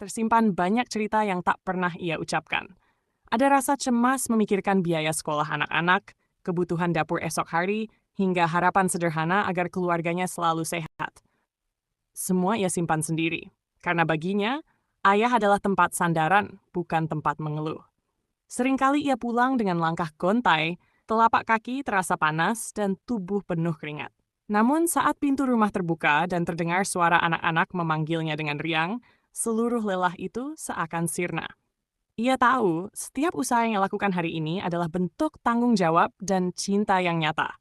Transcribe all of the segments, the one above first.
tersimpan banyak cerita yang tak pernah ia ucapkan. Ada rasa cemas memikirkan biaya sekolah anak-anak, kebutuhan dapur esok hari, hingga harapan sederhana agar keluarganya selalu sehat. Semua ia simpan sendiri, karena baginya, ayah adalah tempat sandaran, bukan tempat mengeluh. Seringkali ia pulang dengan langkah gontai, telapak kaki terasa panas, dan tubuh penuh keringat. Namun saat pintu rumah terbuka dan terdengar suara anak-anak memanggilnya dengan riang, seluruh lelah itu seakan sirna. Ia tahu setiap usaha yang ia lakukan hari ini adalah bentuk tanggung jawab dan cinta yang nyata.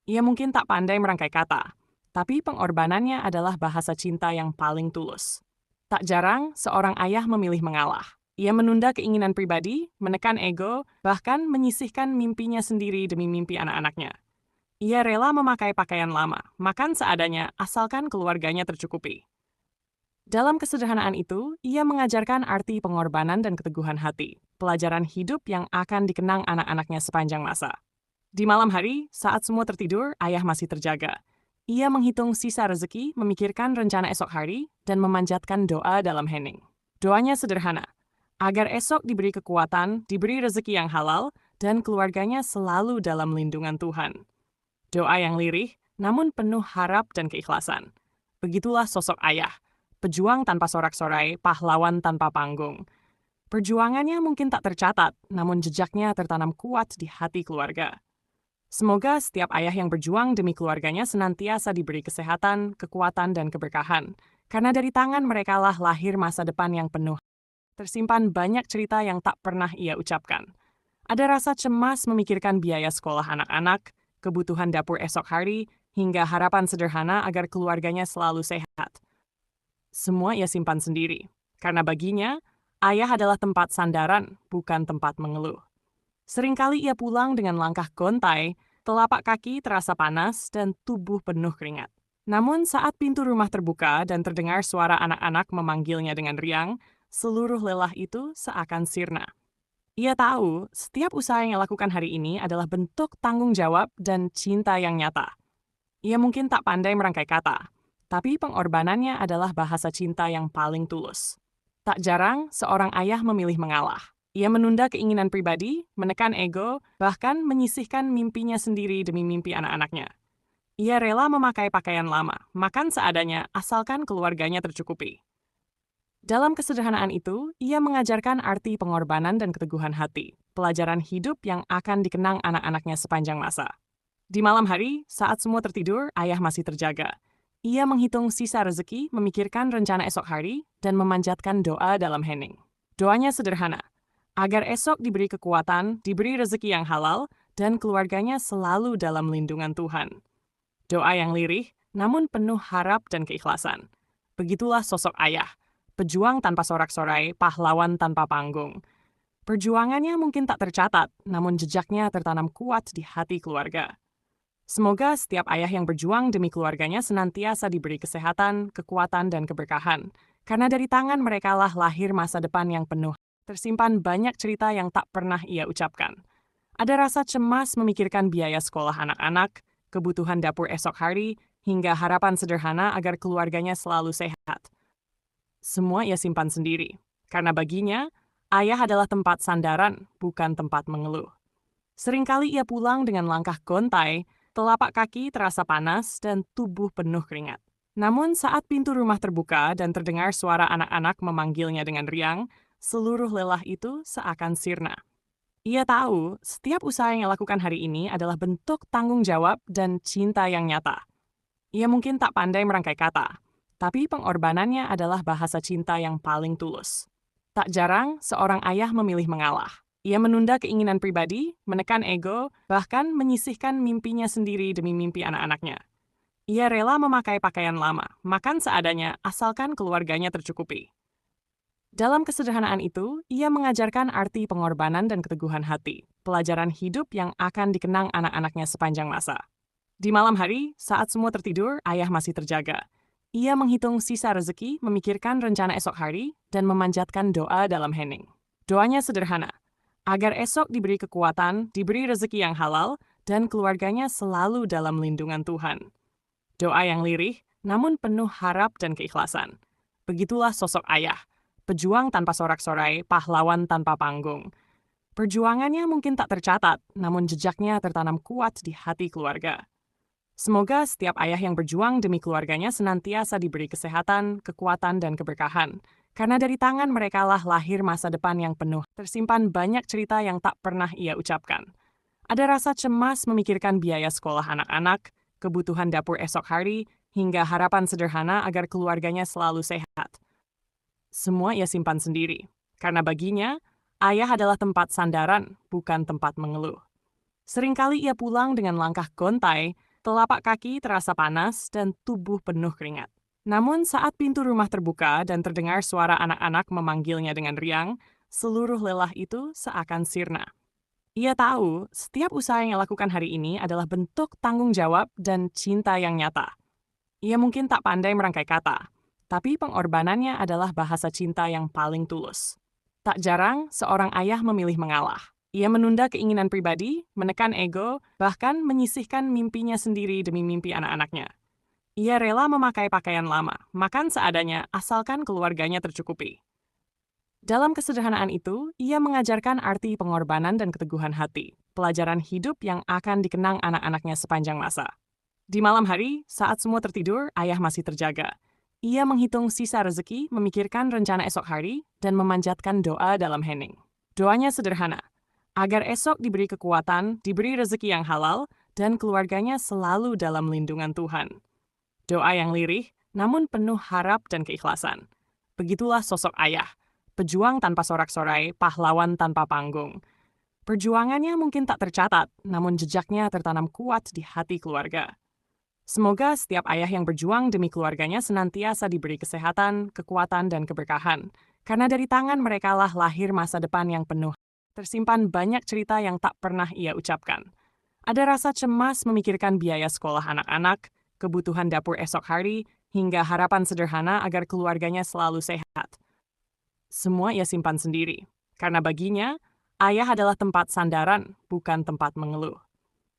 Ia mungkin tak pandai merangkai kata, tapi pengorbanannya adalah bahasa cinta yang paling tulus. Tak jarang, seorang ayah memilih mengalah. Ia menunda keinginan pribadi, menekan ego, bahkan menyisihkan mimpinya sendiri demi mimpi anak-anaknya. Ia rela memakai pakaian lama, makan seadanya, asalkan keluarganya tercukupi. Dalam kesederhanaan itu, ia mengajarkan arti pengorbanan dan keteguhan hati, pelajaran hidup yang akan dikenang anak-anaknya sepanjang masa. Di malam hari, saat semua tertidur, ayah masih terjaga. Ia menghitung sisa rezeki, memikirkan rencana esok hari, dan memanjatkan doa dalam hening. Doanya sederhana, agar esok diberi kekuatan, diberi rezeki yang halal, dan keluarganya selalu dalam lindungan Tuhan. Doa yang lirih, namun penuh harap dan keikhlasan. Begitulah sosok ayah, pejuang tanpa sorak-sorai, pahlawan tanpa panggung. Perjuangannya mungkin tak tercatat, namun jejaknya tertanam kuat di hati keluarga. Semoga setiap ayah yang berjuang demi keluarganya senantiasa diberi kesehatan, kekuatan, dan keberkahan. Karena dari tangan merekalah lahir masa depan yang penuh. Tersimpan banyak cerita yang tak pernah ia ucapkan. Ada rasa cemas memikirkan biaya sekolah anak-anak, kebutuhan dapur esok hari, hingga harapan sederhana agar keluarganya selalu sehat. Semua ia simpan sendiri, karena baginya, ayah adalah tempat sandaran, bukan tempat mengeluh. Seringkali ia pulang dengan langkah gontai, telapak kaki terasa panas, dan tubuh penuh keringat. Namun saat pintu rumah terbuka dan terdengar suara anak-anak memanggilnya dengan riang, seluruh lelah itu seakan sirna. Ia tahu setiap usaha yang ia lakukan hari ini adalah bentuk tanggung jawab dan cinta yang nyata. Ia mungkin tak pandai merangkai kata, tapi pengorbanannya adalah bahasa cinta yang paling tulus. Tak jarang, seorang ayah memilih mengalah. Ia menunda keinginan pribadi, menekan ego, bahkan menyisihkan mimpinya sendiri demi mimpi anak-anaknya. Ia rela memakai pakaian lama, makan seadanya, asalkan keluarganya tercukupi. Dalam kesederhanaan itu, ia mengajarkan arti pengorbanan dan keteguhan hati, pelajaran hidup yang akan dikenang anak-anaknya sepanjang masa. Di malam hari, saat semua tertidur, ayah masih terjaga. Ia menghitung sisa rezeki, memikirkan rencana esok hari, dan memanjatkan doa dalam hening. Doanya sederhana, agar esok diberi kekuatan, diberi rezeki yang halal, dan keluarganya selalu dalam lindungan Tuhan. Doa yang lirih, namun penuh harap dan keikhlasan. Begitulah sosok ayah, pejuang tanpa sorak-sorai, pahlawan tanpa panggung. Perjuangannya mungkin tak tercatat, namun jejaknya tertanam kuat di hati keluarga. Semoga setiap ayah yang berjuang demi keluarganya senantiasa diberi kesehatan, kekuatan, dan keberkahan. Karena dari tangan merekalah lahir masa depan yang penuh. Tersimpan banyak cerita yang tak pernah ia ucapkan. Ada rasa cemas memikirkan biaya sekolah anak-anak, kebutuhan dapur esok hari, hingga harapan sederhana agar keluarganya selalu sehat. Semua ia simpan sendiri, karena baginya, ayah adalah tempat sandaran, bukan tempat mengeluh. Seringkali ia pulang dengan langkah gontai, telapak kaki terasa panas, dan tubuh penuh keringat. Namun saat pintu rumah terbuka dan terdengar suara anak-anak memanggilnya dengan riang, seluruh lelah itu seakan sirna. Ia tahu setiap usaha yang ia lakukan hari ini adalah bentuk tanggung jawab dan cinta yang nyata. Ia mungkin tak pandai merangkai kata, tapi pengorbanannya adalah bahasa cinta yang paling tulus. Tak jarang, seorang ayah memilih mengalah. Ia menunda keinginan pribadi, menekan ego, bahkan menyisihkan mimpinya sendiri demi mimpi anak-anaknya. Ia rela memakai pakaian lama, makan seadanya, asalkan keluarganya tercukupi. Dalam kesederhanaan itu, ia mengajarkan arti pengorbanan dan keteguhan hati, pelajaran hidup yang akan dikenang anak-anaknya sepanjang masa. Di malam hari, saat semua tertidur, ayah masih terjaga. Ia menghitung sisa rezeki, memikirkan rencana esok hari, dan memanjatkan doa dalam hening. Doanya sederhana, agar esok diberi kekuatan, diberi rezeki yang halal, dan keluarganya selalu dalam lindungan Tuhan. Doa yang lirih, namun penuh harap dan keikhlasan. Begitulah sosok ayah, pejuang tanpa sorak-sorai, pahlawan tanpa panggung. Perjuangannya mungkin tak tercatat, namun jejaknya tertanam kuat di hati keluarga. Semoga setiap ayah yang berjuang demi keluarganya senantiasa diberi kesehatan, kekuatan, dan keberkahan. Karena dari tangan merekalah lahir masa depan yang penuh. Tersimpan banyak cerita yang tak pernah ia ucapkan. Ada rasa cemas memikirkan biaya sekolah anak-anak, kebutuhan dapur esok hari, hingga harapan sederhana agar keluarganya selalu sehat. Semua ia simpan sendiri. Karena baginya, ayah adalah tempat sandaran, bukan tempat mengeluh. Seringkali ia pulang dengan langkah gontai, telapak kaki terasa panas, dan tubuh penuh keringat. Namun saat pintu rumah terbuka dan terdengar suara anak-anak memanggilnya dengan riang, seluruh lelah itu seakan sirna. Ia tahu setiap usaha yang ia lakukan hari ini adalah bentuk tanggung jawab dan cinta yang nyata. Ia mungkin tak pandai merangkai kata, tapi pengorbanannya adalah bahasa cinta yang paling tulus. Tak jarang, seorang ayah memilih mengalah. Ia menunda keinginan pribadi, menekan ego, bahkan menyisihkan mimpinya sendiri demi mimpi anak-anaknya. Ia rela memakai pakaian lama, makan seadanya asalkan keluarganya tercukupi. Dalam kesederhanaan itu, ia mengajarkan arti pengorbanan dan keteguhan hati, pelajaran hidup yang akan dikenang anak-anaknya sepanjang masa. Di malam hari, saat semua tertidur, ayah masih terjaga. Ia menghitung sisa rezeki, memikirkan rencana esok hari, dan memanjatkan doa dalam hening. Doanya sederhana, agar esok diberi kekuatan, diberi rezeki yang halal, dan keluarganya selalu dalam lindungan Tuhan. Doa yang lirih, namun penuh harap dan keikhlasan. Begitulah sosok ayah, pejuang tanpa sorak-sorai, pahlawan tanpa panggung. Perjuangannya mungkin tak tercatat, namun jejaknya tertanam kuat di hati keluarga. Semoga setiap ayah yang berjuang demi keluarganya senantiasa diberi kesehatan, kekuatan, dan keberkahan. Karena dari tangan merekalah lahir masa depan yang penuh. Tersimpan banyak cerita yang tak pernah ia ucapkan. Ada rasa cemas memikirkan biaya sekolah anak-anak, kebutuhan dapur esok hari, hingga harapan sederhana agar keluarganya selalu sehat. Semua ia simpan sendiri. Karena baginya, ayah adalah tempat sandaran, bukan tempat mengeluh.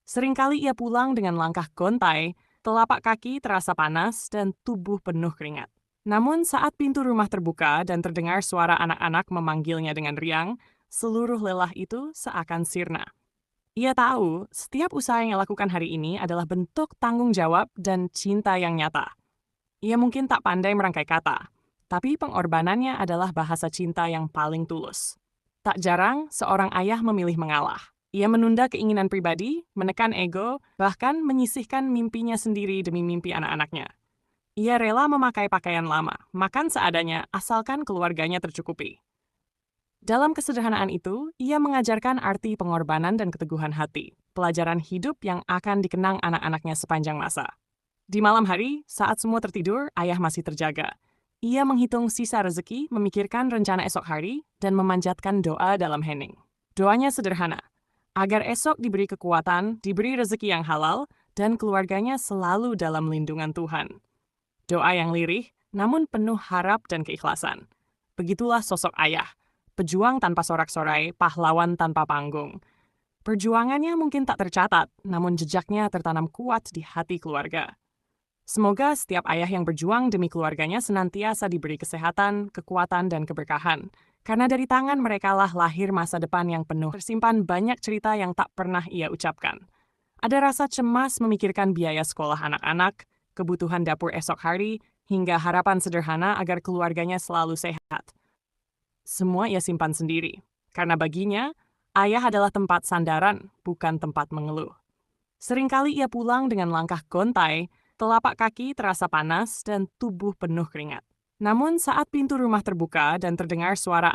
Seringkali ia pulang dengan langkah gontai, telapak kaki terasa panas, dan tubuh penuh keringat. Namun saat pintu rumah terbuka dan terdengar suara anak-anak memanggilnya dengan riang, seluruh lelah itu seakan sirna. Ia tahu setiap usaha yang ia lakukan hari ini adalah bentuk tanggung jawab dan cinta yang nyata. Ia mungkin tak pandai merangkai kata, tapi pengorbanannya adalah bahasa cinta yang paling tulus. Tak jarang, seorang ayah memilih mengalah. Ia menunda keinginan pribadi, menekan ego, bahkan menyisihkan mimpinya sendiri demi mimpi anak-anaknya. Ia rela memakai pakaian lama, makan seadanya asalkan keluarganya tercukupi. Dalam kesederhanaan itu, ia mengajarkan arti pengorbanan dan keteguhan hati, pelajaran hidup yang akan dikenang anak-anaknya sepanjang masa. Di malam hari, saat semua tertidur, ayah masih terjaga. Ia menghitung sisa rezeki, memikirkan rencana esok hari, dan memanjatkan doa dalam hening. Doanya sederhana, agar esok diberi kekuatan, diberi rezeki yang halal, dan keluarganya selalu dalam lindungan Tuhan. Doa yang lirih, namun penuh harap dan keikhlasan. Begitulah sosok ayah, pejuang tanpa sorak-sorai, pahlawan tanpa panggung. Perjuangannya mungkin tak tercatat, namun jejaknya tertanam kuat di hati keluarga. Semoga setiap ayah yang berjuang demi keluarganya senantiasa diberi kesehatan, kekuatan, dan keberkahan. Karena dari tangan merekalah lahir masa depan yang penuh. Tersimpan banyak cerita yang tak pernah ia ucapkan. Ada rasa cemas memikirkan biaya sekolah anak-anak, kebutuhan dapur esok hari, hingga harapan sederhana agar keluarganya selalu sehat. Semua ia simpan sendiri. Karena baginya, ayah adalah tempat sandaran, bukan tempat mengeluh. Seringkali ia pulang dengan langkah gontai, telapak kaki terasa panas, dan tubuh penuh keringat. Namun saat pintu rumah terbuka dan terdengar suara